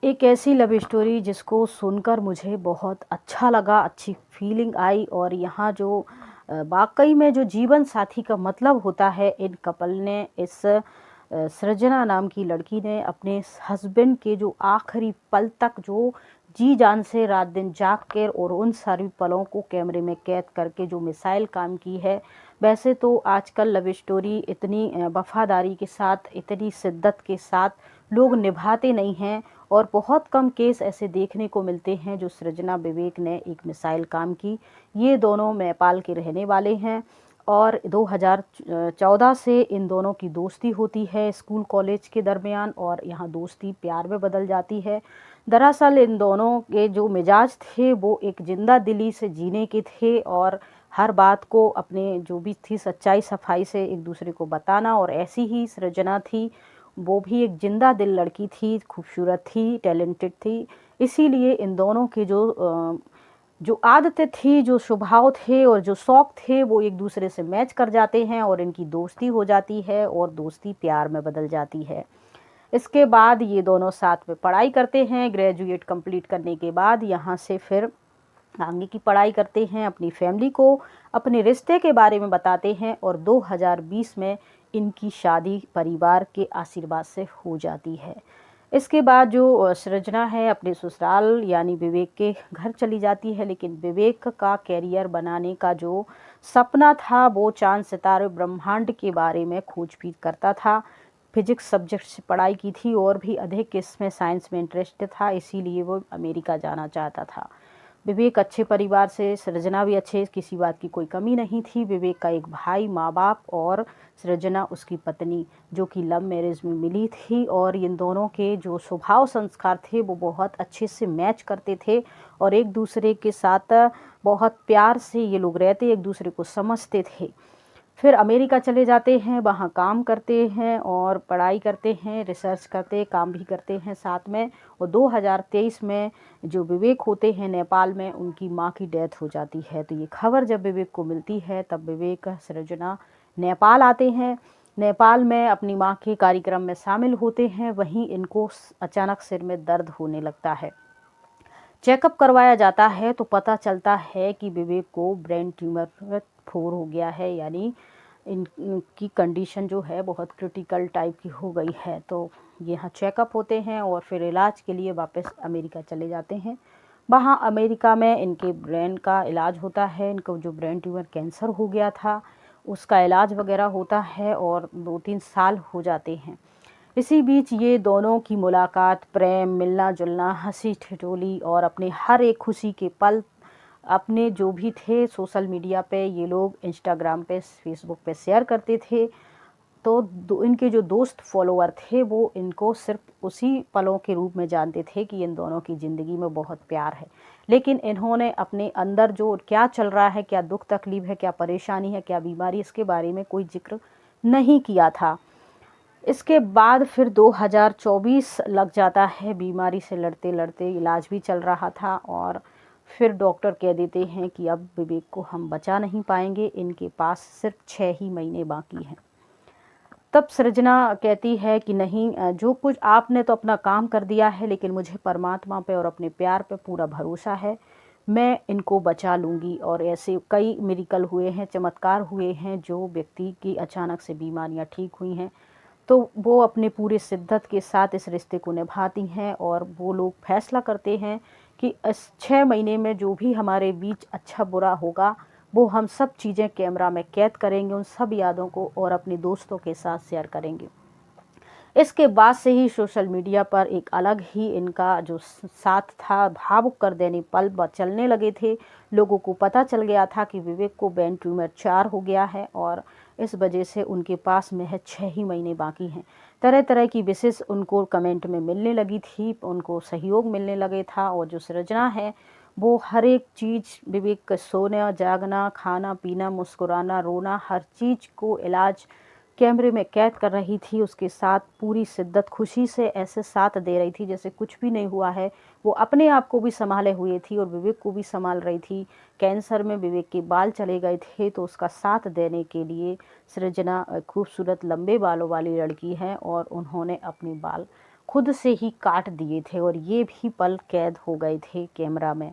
एक ऐसी love story जिसको सुनकर मुझे बहुत अच्छा लगा, अच्छी फीलिंग आई और यहाँ जो वाक़ई में जो जीवन साथी का मतलब होता है, इन कपल ने सृजना नाम की लड़की ने अपने हस्बैंड के जो आखिरी पल तक जो जी जान से रात दिन जाग कर और उन सारी पलों को कैमरे में कैद करके जो मिसाइल काम की है। वैसे तो आजकल लव स्टोरी इतनी वफ़ादारी के साथ, इतनी शिद्दत के साथ लोग निभाते नहीं हैं और बहुत कम केस ऐसे देखने को मिलते हैं जो सृजना विवेक ने एक मिसाइल काम की। ये दोनों नेपाल के रहने वाले हैं और 2014 से इन दोनों की दोस्ती होती है स्कूल कॉलेज के दरमियान और यहाँ दोस्ती प्यार में बदल जाती है। दरअसल इन दोनों के जो मिजाज थे वो एक जिंदा दिली से जीने के थे और हर बात को अपने जो भी थी सच्चाई सफाई से एक दूसरे को बताना। और ऐसी ही सृजना थी, वो भी एक जिंदा दिल लड़की थी, खूबसूरत थी, टैलेंटेड थी। इसीलिए इन दोनों के जो आदतें थी, जो स्वभाव थे और जो शौक थे वो एक दूसरे से मैच कर जाते हैं और इनकी दोस्ती हो जाती है और दोस्ती प्यार में बदल जाती है। इसके बाद ये दोनों साथ में पढ़ाई करते हैं। ग्रेजुएट कंप्लीट करने के बाद यहाँ से फिर आगे की पढ़ाई करते हैं, अपनी फैमिली को अपने रिश्ते के बारे में बताते हैं और 2020 में इनकी शादी परिवार के आशीर्वाद से हो जाती है। इसके बाद जो सृजना है अपने ससुराल यानी विवेक के घर चली जाती है, लेकिन विवेक का कैरियर बनाने का जो सपना था वो चांद सितारे ब्रह्मांड के बारे में खोजबीन करता था। फिजिक्स सब्जेक्ट से पढ़ाई की थी और भी अधिक इसमें साइंस में इंटरेस्ट था, इसीलिए वो अमेरिका जाना चाहता था। विवेक अच्छे परिवार से, सृजना भी अच्छे, किसी बात की कोई कमी नहीं थी। विवेक का एक भाई, माँ बाप और सृजना उसकी पत्नी जो कि लव मैरिज में मिली थी और इन दोनों के जो स्वभाव संस्कार थे वो बहुत अच्छे से मैच करते थे और एक दूसरे के साथ बहुत प्यार से ये लोग रहते, एक दूसरे को समझते थे। फिर अमेरिका चले जाते हैं, वहाँ काम करते हैं और पढ़ाई करते हैं, रिसर्च करते हैं, काम भी करते हैं साथ में। और 2023 में जो विवेक होते हैं नेपाल में, उनकी माँ की डेथ हो जाती है। तो ये खबर जब विवेक को मिलती है तब विवेक सृजना नेपाल आते हैं। नेपाल में अपनी माँ के कार्यक्रम में शामिल होते हैं। वहीं इनको अचानक सिर में दर्द होने लगता है। चेकअप करवाया जाता है तो पता चलता है कि विवेक को ब्रेन ट्यूमर 4 हो गया है, यानी इनकी कंडीशन जो है बहुत क्रिटिकल टाइप की हो गई है। तो यहाँ चेकअप होते हैं और फिर इलाज के लिए वापस अमेरिका चले जाते हैं। वहाँ अमेरिका में इनके ब्रेन का इलाज होता है। इनको जो ब्रेन ट्यूमर कैंसर हो गया था उसका इलाज वगैरह होता है और 2-3 साल हो जाते हैं। इसी बीच ये दोनों की मुलाकात, प्रेम, मिलना जुलना, हंसी ठिठोली और अपने हर एक खुशी के पल अपने जो भी थे सोशल मीडिया पे ये लोग इंस्टाग्राम पे, फेसबुक पे शेयर करते थे। तो इनके जो दोस्त फॉलोअर थे वो इनको सिर्फ उसी पलों के रूप में जानते थे कि इन दोनों की ज़िंदगी में बहुत प्यार है, लेकिन इन्होंने अपने अंदर जो क्या चल रहा है, क्या दुख तकलीफ़ है, क्या परेशानी है, क्या बीमारी, इसके बारे में कोई जिक्र नहीं किया था। इसके बाद फिर 2024 लग जाता है, बीमारी से लड़ते लड़ते इलाज भी चल रहा था और फिर डॉक्टर कह देते हैं कि अब विवेक को हम बचा नहीं पाएंगे, इनके पास सिर्फ 6 ही महीने बाकी हैं। तब सृजना कहती है कि नहीं, जो कुछ आपने तो अपना काम कर दिया है, लेकिन मुझे परमात्मा पे और अपने प्यार पे पूरा भरोसा है, मैं इनको बचा लूँगी। और ऐसे कई मिरेकल हुए हैं, चमत्कार हुए हैं, जो व्यक्ति की अचानक से बीमारियां ठीक हुई हैं तो वो अपने पूरे शिद्दत के साथ इस रिश्ते को निभाती हैं और वो लोग फैसला करते हैं कि इस 6 महीने में जो भी हमारे बीच अच्छा बुरा होगा वो हम सब चीज़ें कैमरा में कैद करेंगे, उन सब यादों को और अपने दोस्तों के साथ शेयर करेंगे। इसके बाद से ही सोशल मीडिया पर एक अलग ही इनका जो साथ था, भावुक कर देने पल चलने लगे थे। लोगों को पता चल गया था कि विवेक को ब्रेन ट्यूमर 4 हो गया है और इस वजह से उनके पास महज 6 ही महीने बाकी हैं। तरह तरह की विशेष उनको कमेंट में मिलने लगी थी, उनको सहयोग मिलने लगे था और जो सृजना है वो हर एक चीज़, विवेक का सोना जागना, खाना पीना, मुस्कुराना, रोना, हर चीज़ को इलाज कैमरे में कैद कर रही थी। उसके साथ पूरी शिद्दत खुशी से ऐसे साथ दे रही थी जैसे कुछ भी नहीं हुआ है। वो अपने आप को भी संभाले हुए थी और विवेक को भी संभाल रही थी। कैंसर में विवेक के बाल चले गए थे तो उसका साथ देने के लिए सृजना खूबसूरत लंबे बालों वाली लड़की है और उन्होंने अपने बाल खुद से ही काट दिए थे और ये भी पल कैद हो गए थे कैमरा में।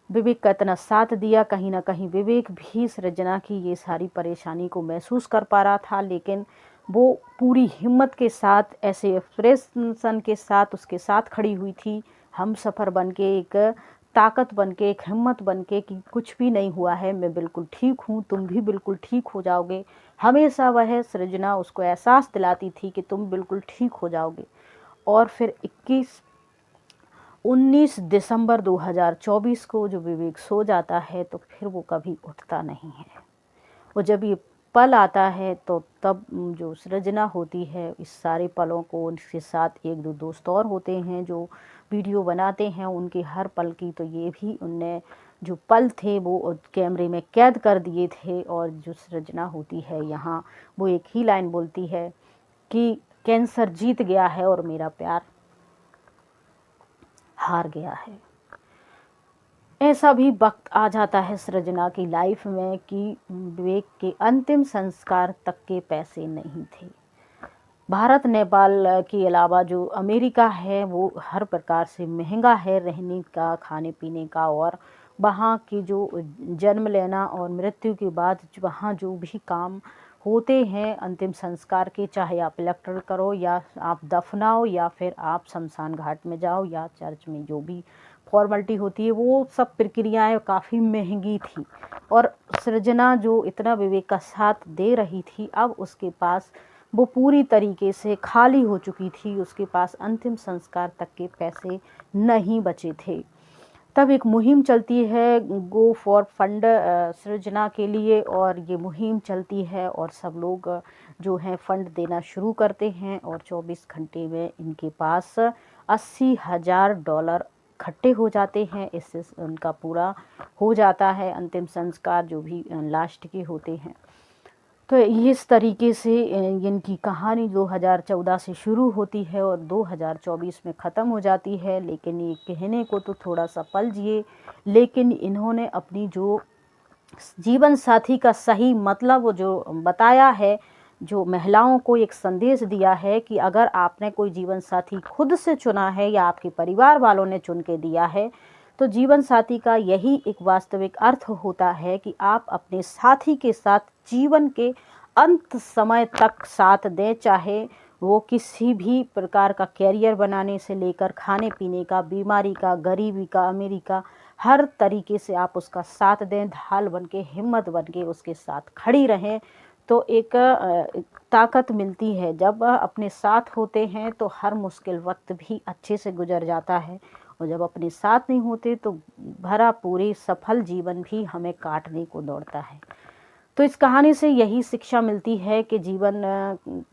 विवेक का इतना साथ दिया, कहीं ना कहीं विवेक भी सृजना की ये सारी परेशानी को महसूस कर पा रहा था, लेकिन वो पूरी हिम्मत के साथ, ऐसे एक्सप्रेशन के साथ उसके साथ खड़ी हुई थी, हम सफ़र बन के, एक ताकत बन के, एक हिम्मत बन के कि कुछ भी नहीं हुआ है, मैं बिल्कुल ठीक हूँ, तुम भी बिल्कुल ठीक हो जाओगे। हमेशा वह सृजना उसको एहसास दिलाती थी कि तुम बिल्कुल ठीक हो जाओगे। और फिर 19 दिसंबर 2024 को जो विवेक सो जाता है तो फिर वो कभी उठता नहीं है। वो जब ये पल आता है तो तब जो सृजना होती है इस सारे पलों को, उनके साथ एक दो दोस्त और होते हैं जो वीडियो बनाते हैं उनके हर पल की, तो ये भी उनने जो पल थे वो कैमरे में कैद कर दिए थे। और जो सृजना होती है यहाँ, वो एक ही लाइन बोलती है कि कैंसर जीत गया है और मेरा प्यार हार गया है। ऐसा भी वक्त आ जाता है सृजना की लाइफ में कि विवेक के अंतिम संस्कार तक के पैसे नहीं थे। भारत नेपाल के अलावा जो अमेरिका है वो हर प्रकार से महंगा है रहने का, खाने पीने का, और वहाँ की जो जन्म लेना और मृत्यु के बाद वहाँ जो भी काम होते हैं अंतिम संस्कार के, चाहे आप इलेक्ट्रल करो या आप दफनाओ या फिर आप शमशान घाट में जाओ या चर्च में, जो भी फॉर्मेलिटी होती है वो सब प्रक्रियाएं काफ़ी महंगी थी। और सृजना जो इतना विवेक का साथ दे रही थी, अब उसके पास वो पूरी तरीके से खाली हो चुकी थी, उसके पास अंतिम संस्कार तक के पैसे नहीं बचे थे। तब एक मुहिम चलती है गो फॉर फंड सृजना के लिए, और ये मुहिम चलती है और सब लोग जो हैं फंड देना शुरू करते हैं और 24 घंटे में इनके पास $80,000 इकट्ठे हो जाते हैं। इससे उनका पूरा हो जाता है अंतिम संस्कार जो भी लास्ट के होते हैं। तो इस तरीके से इनकी कहानी 2014 से शुरू होती है और 2024 में ख़त्म हो जाती है। लेकिन ये कहने को तो थोड़ा सा पल जिए, लेकिन इन्होंने अपनी जो जीवन साथी का सही मतलब जो बताया है, जो महिलाओं को एक संदेश दिया है कि अगर आपने कोई जीवन साथी खुद से चुना है या आपके परिवार वालों ने चुन के दिया है, तो जीवन साथी का यही एक वास्तविक अर्थ होता है कि आप अपने साथी के साथ जीवन के अंत समय तक साथ दें, चाहे वो किसी भी प्रकार का कैरियर बनाने से लेकर खाने पीने का, बीमारी का, गरीबी का, अमीरी का, हर तरीके से आप उसका साथ दें, ढाल बन के, हिम्मत बन के उसके साथ खड़ी रहें। तो एक ताकत मिलती है जब अपने साथ होते हैं तो हर मुश्किल वक्त भी अच्छे से गुजर जाता है, और जब अपने साथ नहीं होते तो भरा पूरे सफल जीवन भी हमें काटने को दौड़ता है। तो इस कहानी से यही शिक्षा मिलती है कि जीवन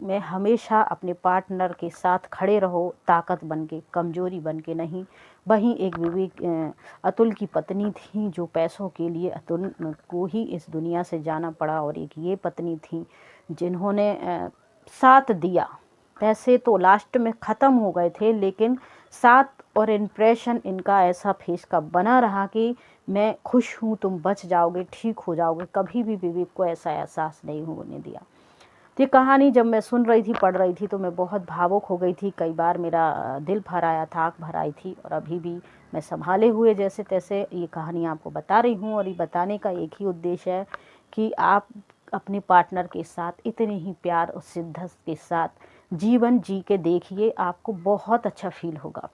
में हमेशा अपने पार्टनर के साथ खड़े रहो, ताकत बन के, कमजोरी बन के नहीं। वहीं एक विवेक अतुल की पत्नी थी जो पैसों के लिए अतुल को ही इस दुनिया से जाना पड़ा, और एक ये पत्नी थी जिन्होंने साथ दिया। पैसे तो लास्ट में ख़त्म हो गए थे, लेकिन साथ और इम्प्रेशन इनका ऐसा फेस का बना रहा कि मैं खुश हूँ, तुम बच जाओगे, ठीक हो जाओगे। कभी भी विवेक को ऐसा एहसास नहीं होने दिया। तो ये कहानी जब मैं सुन रही थी, पढ़ रही थी, तो मैं बहुत भावुक हो गई थी। कई बार मेरा दिल भर आया था, आँख भर आई थी, और अभी भी मैं संभाले हुए जैसे तैसे ये कहानी आपको बता रही हूँ। और ये बताने का एक ही उद्देश्य है कि आप अपने पार्टनर के साथ इतने ही प्यार और शिद्दत के साथ जीवन जी के देखिए, आपको बहुत अच्छा फील होगा।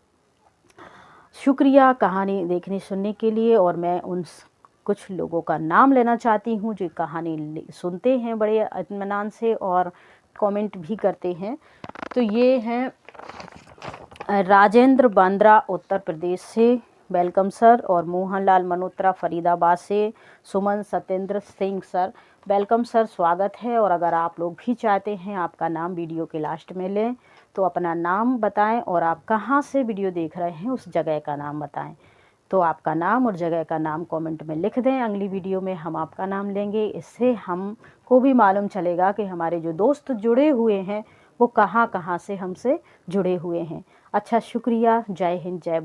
शुक्रिया कहानी देखने सुनने के लिए। और मैं उन कुछ लोगों का नाम लेना चाहती हूँ जो कहानी सुनते हैं बड़े इत्मीनान से और कमेंट भी करते हैं। तो ये हैं राजेंद्र बांद्रा उत्तर प्रदेश से, वेलकम सर। और मोहनलाल मल्होत्रा फरीदाबाद से, Suman Satyendra Singh sir, welcome sir, स्वागत है। और अगर आप लोग भी चाहते हैं आपका नाम वीडियो के लास्ट में लें तो अपना नाम बताएं और आप कहां से वीडियो देख रहे हैं उस जगह का नाम बताएं। तो आपका नाम और जगह का नाम कमेंट में लिख दें, अगली वीडियो में हम आपका नाम लेंगे। इससे हमको भी मालूम चलेगा कि हमारे जो दोस्त जुड़े हुए हैं वो कहां कहां से हमसे जुड़े हुए हैं। अच्छा, शुक्रिया। जय हिंद, जय भारत।